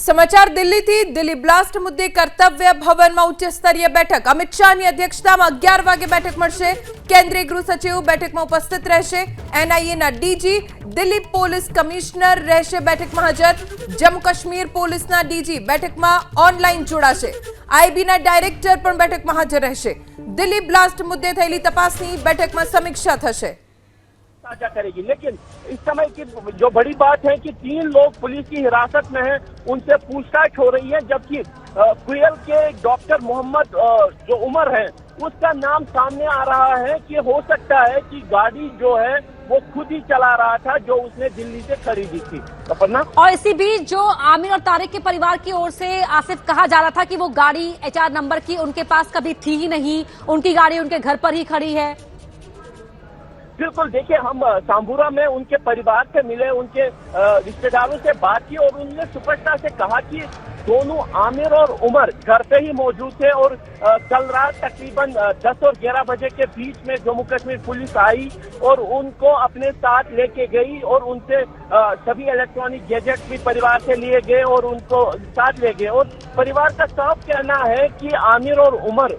સમાચાર દિલ્હીથી દિલ્હી બ્લાસ્ટ મુદ્દે કર્તવ્ય ભવનમાં ઉચ્ચ સ્તરીય બેઠક અમિત શાહની અધ્યક્ષતામાં 11 વાગે બેઠક મળશે। કેન્દ્રીય ગૃહ સચિવ બેઠકમાં ઉપસ્થિત રહેશે। એનઆઈએના ડીજી દિલ્હી પોલીસ કમિશનર રહેશે બેઠકમાં હાજર। જમ્મુ કાશ્મીર પોલીસના ડીજી બેઠકમાં ઓનલાઈન જોડાશે। આઈબીના ડાયરેક્ટર પણ બેઠકમાં હાજર રહેશે। દિલ્હી બ્લાસ્ટ મુદ્દે થયેલી તપાસની બેઠકમાં સમીક્ષા થશે। साझा करेगी। लेकिन इस समय की जो बड़ी बात है कि 3 लोग पुलिस की हिरासत में हैं, उनसे पूछताछ हो रही है, जबकि कुयल के डॉक्टर मोहम्मद जो उमर है उसका नाम सामने आ रहा है कि हो सकता है कि गाड़ी जो है वो खुद ही चला रहा था जो उसने दिल्ली से खरीदी थी। अपर्णा, और इसी बीच जो आमिर और तारिक के परिवार की ओर से आसिफ कहा जा रहा था कि वो गाड़ी HR नंबर की उनके पास कभी थी ही नहीं, उनकी गाड़ी उनके घर पर ही खड़ी है। बिल्कुल, देखिए हम सांबुरा में उनके परिवार से मिले, उनके रिश्तेदारों से बात की और उन्होंने स्पष्टता से कहा कि दोनों आमिर और उमर घर पे ही मौजूद थे और कल रात तकरीबन 10 और 11 बजे के बीच में जम्मू कश्मीर पुलिस आई और उनको अपने साथ लेके गई और उनसे सभी इलेक्ट्रॉनिक गैजेट्स भी परिवार से लिए गए और उनको साथ ले गए। और परिवार का साफ कहना है कि आमिर और उमर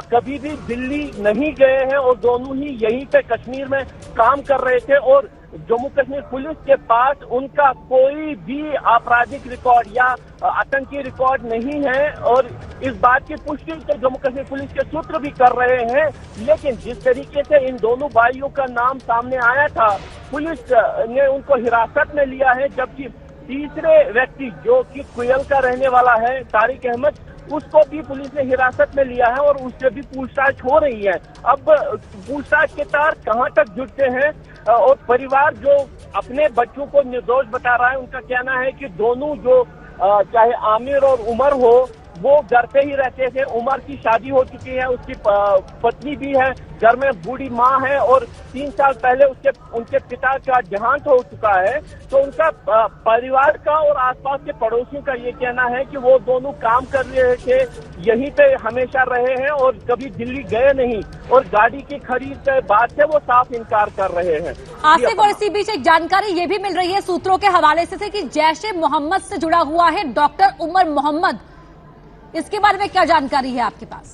कभी भी दिल्ली नहीं गए हैं और दोनों ही यहीं पे कश्मीर में काम कर रहे थे और जम्मू कश्मीर पुलिस के पास उनका कोई भी आपराधिक रिकॉर्ड या आतंकी रिकॉर्ड नहीं है। और इस बात की पुष्टि तो जम्मू कश्मीर पुलिस के सूत्र भी कर रहे हैं। लेकिन जिस तरीके से इन दोनों भाइयों का नाम सामने आया था, पुलिस ने उनको हिरासत में लिया है, जबकि तीसरे व्यक्ति जो कि कुयल का रहने वाला है तारिक अहमद, उसको भी पुलिस ने हिरासत में लिया है और उससे भी पूछताछ हो रही है। अब पूछताछ के तार कहां तक जुड़ते हैं और परिवार जो अपने बच्चों को निर्दोष बता रहा है, उनका कहना है कि दोनों जो चाहे आमिर और उमर हो वो घर पे ही रहते थे। उमर की शादी हो चुकी है, उसकी पत्नी भी है, घर में बूढ़ी माँ है और 3 साल पहले उनके पिता का देहांत हो चुका है। तो उनका परिवार का और आसपास के पड़ोसियों का ये कहना है कि वो दोनों काम कर रहे थे, यहीं पे हमेशा रहे हैं और कभी दिल्ली गए नहीं और गाड़ी की खरीद के बाद से वो साफ इनकार कर रहे हैं। आसिफ, और इसी बीच एक जानकारी ये भी मिल रही है सूत्रों के हवाले से कि जैश ए मोहम्मद से जुड़ा हुआ है डॉक्टर उमर मोहम्मद, इसके बारे में क्या जानकारी है आपके पास?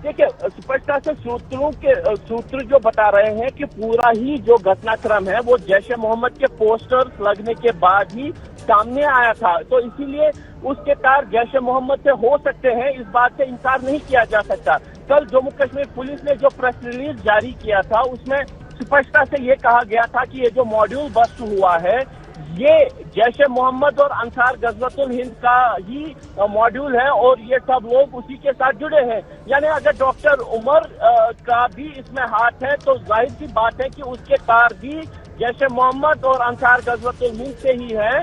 देखिए, स्पष्टता से सूत्र जो बता रहे हैं कि पूरा ही जो घटनाक्रम है वो जैश ए मोहम्मद के पोस्टर्स लगने के बाद ही सामने आया था। तो इसीलिए उसके तार जैश ए मोहम्मद से हो सकते हैं, इस बात से इंकार नहीं किया जा सकता। कल जम्मू कश्मीर पुलिस ने जो प्रेस रिलीज जारी किया था उसमें स्पष्टता से ये कहा गया था कि ये जो मॉड्यूल बस्ट हुआ है ये जैश ए मोहम्मद और अंसार गज़वतुल हिंद का ही मॉड्यूल है और ये सब लोग उसी के साथ जुड़े हैं। यानी अगर डॉक्टर उमर का भी इसमें हाथ है तो जाहिर सी बात है कि उसके तार भी जैश ए मोहम्मद और अंसार गज़वतुल हिंद से ही है।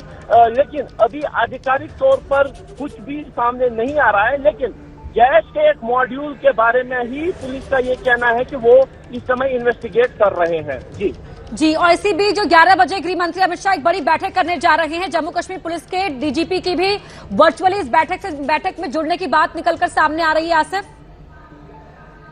लेकिन अभी आधिकारिक तौर पर कुछ भी सामने नहीं आ रहा है। लेकिन जैश के एक मॉड्यूल के बारे में ही पुलिस का ये कहना है कि वो इस समय इन्वेस्टिगेट कर रहे हैं। जी, और इसी बीच जो 11 बजे गृह मंत्री अमित शाह एक बड़ी बैठक करने जा रहे हैं। जम्मू कश्मीर पुलिस के डीजीपी की भी वर्चुअली इस बैठक में जुड़ने की बात निकलकर सामने आ रही है। आसिफ,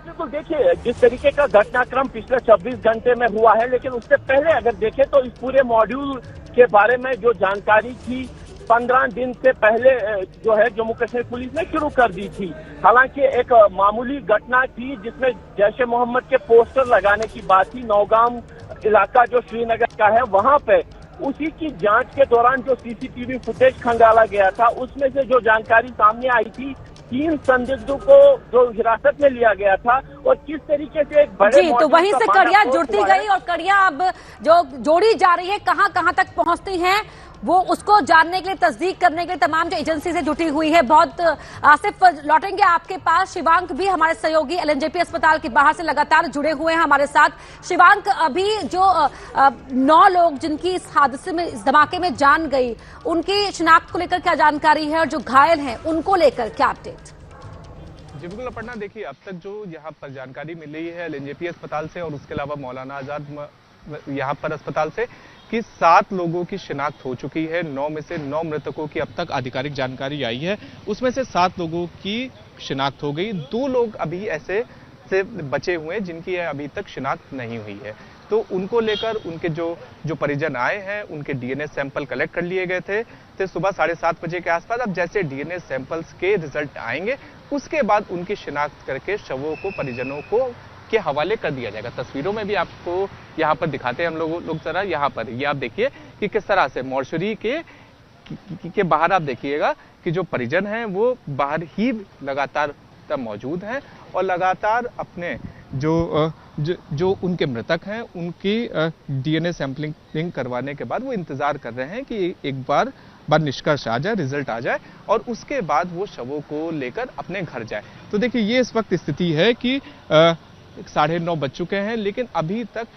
बिल्कुल, देखिए जिस तरीके का घटनाक्रम पिछले 24 घंटे में हुआ है, लेकिन उससे पहले अगर देखें तो इस पूरे मॉड्यूल के बारे में जो जानकारी थी 15 दिन से पहले जो है जम्मू कश्मीर पुलिस ने शुरू कर दी थी। हालांकि एक मामूली घटना थी जिसमें जैश ए मोहम्मद के पोस्टर लगाने की बात थी। नौगाम इलाका जो श्रीनगर का है वहां पे उसी की जांच के दौरान जो सीसीटीवी फुटेज खंगाला गया था उसमें से जो जानकारी सामने आई थी 3 संदिग्धों को जो हिरासत में लिया गया था और किस तरीके से एक बड़े जी, तो वहीं से कड़ियां जुड़ती गई और कड़ियां अब जो जोड़ी जा रही है कहां तक पहुंचती हैं वो उसको जानने के लिए, तस्दीक करने के लिए तमाम जो एजेंसी से जुटी हुई है। बहुत आसिफ, लौटेंगे आपके पास। शिवांक भी हमारे सहयोगी LNJP अस्पताल के बाहर से लगातार जुड़े हुए हैं हमारे साथ। शिवांक, अभी जो 9 लोग जिनकी इस हादसे में, इस धमाके में जान गई, उनकी शिनाख्त को लेकर क्या जानकारी है और जो घायल हैं उनको लेकर क्या अपडेट? जी बिल्कुल अपर्णा, देखिए अब तक जो यहाँ पर जानकारी मिल रही है LNJP अस्पताल से और उसके अलावा मौलाना आजाद यहाँ पर अस्पताल से कि 7 लोगों की शिनाख्त हो चुकी है। 9 में से 9 मृतकों की अब तक आधिकारिक जानकारी आई है, उसमें से 7 लोगों की शिनाख्त हो गई। 2 लोग अभी ऐसे से बचे हुए हैं जिनकी अभी तक शिनाख्त नहीं हुई है। तो उनको लेकर उनके जो परिजन आए हैं उनके डीएनए सैंपल कलेक्ट कर लिए गए थे सुबह 7:30 बजे के आसपास। अब जैसे डीएनए सैंपल्स के रिजल्ट आएंगे उसके बाद उनकी शिनाख्त करके शवों को परिजनों को के हवाले कर दिया जाएगा। तस्वीरों में भी आपको यहाँ पर दिखाते हैं हम लोग जरा। यहाँ पर ये आप देखिए कि किस तरह से मोर्चरी के बाहर आप देखिएगा कि जो परिजन हैं वो बाहर ही लगातार मौजूद हैं और लगातार अपने जो उनके मृतक हैं उनकी डीएनए सैंपलिंग करवाने के बाद वो इंतजार कर रहे हैं कि एक बार निष्कर्ष आ जाए, रिजल्ट आ जाए और उसके बाद वो शवों को लेकर अपने घर जाए। तो देखिए ये इस वक्त स्थिति है कि 9:30 बज चुके हैं, लेकिन अभी तक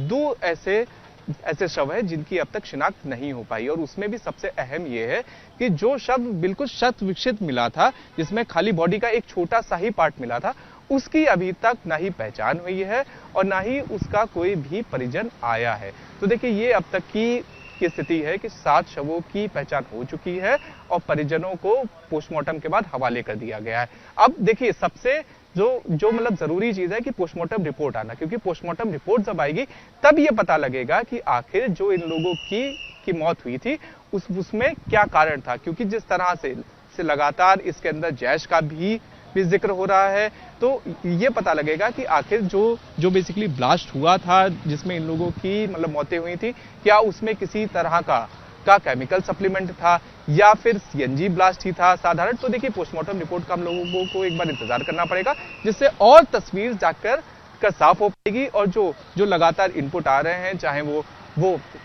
2 ऐसे शव हैं जिनकी अब तक शिनाख्त नहीं हो पाई। और उसमें भी सबसे अहम ये है कि जो शव बिल्कुल शत विकसित मिला था, जिसमें खाली बॉडी का एक छोटा सा ही पार्ट मिला था, उसकी अभी तक ना ही पहचान हुई है और ना ही उसका कोई भी परिजन आया है। तो देखिए ये अब तक की स्थिति है कि 7 शवों की पहचान हो चुकी है और परिजनों को पोस्टमार्टम के बाद हवाले कर दिया गया है। अब देखिए सबसे जो मतलब जरूरी चीज है कि पोस्टमार्टम रिपोर्ट आना, क्योंकि पोस्टमार्टम रिपोर्ट जब आएगी तब ये पता लगेगा कि आखिर जो इन लोगों की मौत हुई थी उसमें क्या कारण था। क्योंकि जिस तरह से लगातार इसके अंदर जैश का भी जिक्र हो रहा है, तो ये पता लगेगा कि आखिर जो बेसिकली ब्लास्ट हुआ था जिसमें इन लोगों की मतलब मौतें हुई थी, क्या उसमें किसी तरह का केमिकल सप्लीमेंट था या फिर सीएनजी ब्लास्ट ही था साधारण। तो देखिए पोस्टमार्टम रिपोर्ट का हम लोगों को एक बार इंतजार करना पड़ेगा, जिससे और तस्वीर जाकर साफ हो पाएगी। और जो लगातार इनपुट आ रहे हैं, चाहे वो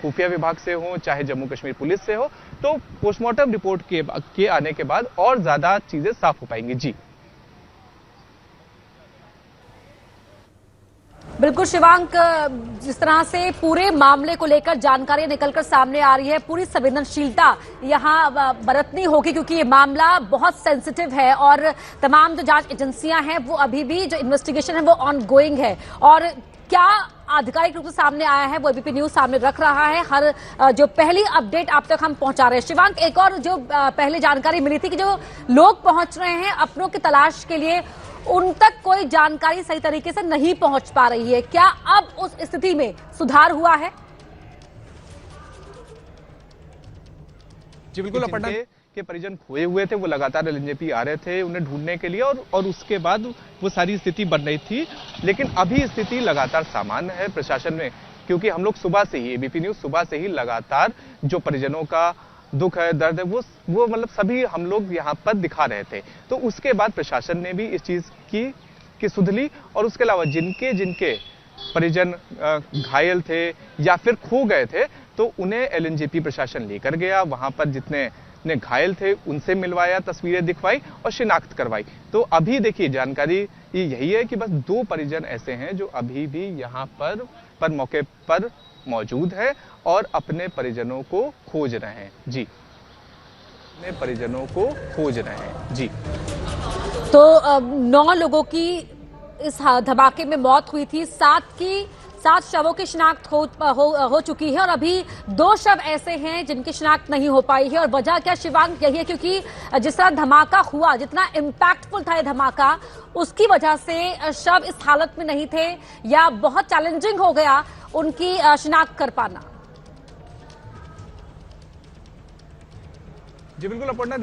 खुफिया विभाग से हो, चाहे जम्मू कश्मीर पुलिस से हो, तो पोस्टमार्टम रिपोर्ट के आने के बाद और ज्यादा चीजें साफ हो पाएंगी। जी बिल्कुल शिवांक, जिस तरह से पूरे मामले को लेकर जानकारी निकलकर सामने आ रही है, पूरी संवेदनशीलता यहाँ बरतनी होगी क्योंकि ये मामला बहुत सेंसिटिव है और तमाम जो जांच एजेंसियां हैं वो अभी भी जो इन्वेस्टिगेशन है वो ऑनगोइंग है। और क्या आधिकारिक रूप से सामने आया है वो एबीपी न्यूज सामने रख रहा है। हर जो पहली अपडेट आप तक हम पहुंचा रहे हैं। शिवांक, एक और जो पहले जानकारी मिली थी कि जो लोग पहुंच रहे हैं अपनों की तलाश के लिए, उन तक कोई जानकारी सही तरीके से नहीं पहुंच पा रही है। क्या अब उस स्थिति में सुधार हुआ है? जी बिल्कुल, अपर्णा के परिजन खोए हुए थे, वो लगातार एलएनजेपी आ रहे थे उन्हें ढूंढने के लिए और उसके बाद वो सारी स्थिति बन रही थी। लेकिन अभी स्थिति लगातार सामान्य है प्रशासन में, क्योंकि हम लोग सुबह से ही एबीपी न्यूज सुबह से ही लगातार जो परिजनों का दुख है, दर्द है, वो मतलब सभी हम लोग यहाँ पर दिखा रहे थे। तो उसके बाद प्रशासन ने भी इस चीज की सुध ली और उसके अलावा जिनके परिजन घायल थे या फिर खो गए थे, तो उन्हें एलएनजेपी प्रशासन लेकर गया। वहां पर जितने घायल थे उनसे मिलवाया, तस्वीरें दिखवाई और शिनाख्त करवाई। तो अभी देखिए जानकारी यही है कि बस 2 परिजन ऐसे हैं जो अभी भी यहाँ पर मौके पर मौजूद है और अपने परिजनों को खोज रहे हैं। जी, अपने परिजनों को खोज रहे हैं। जी, तो 9 लोगों की इस धमाके में मौत हुई थी, 7 शवों की शिनाख्त हो चुकी है और अभी 2 शव ऐसे हैं जिनकी शिनाख्त नहीं हो पाई है। और वजह क्या शिवांक, यही है क्योंकि जिस तरह धमाका हुआ, जितना इम्पैक्टफुल था ये धमाका, उसकी वजह से शव इस हालत में नहीं थे या बहुत चैलेंजिंग हो गया उनकी शिनाख्त कर पाना। जी बिल्कुल अपर्णा,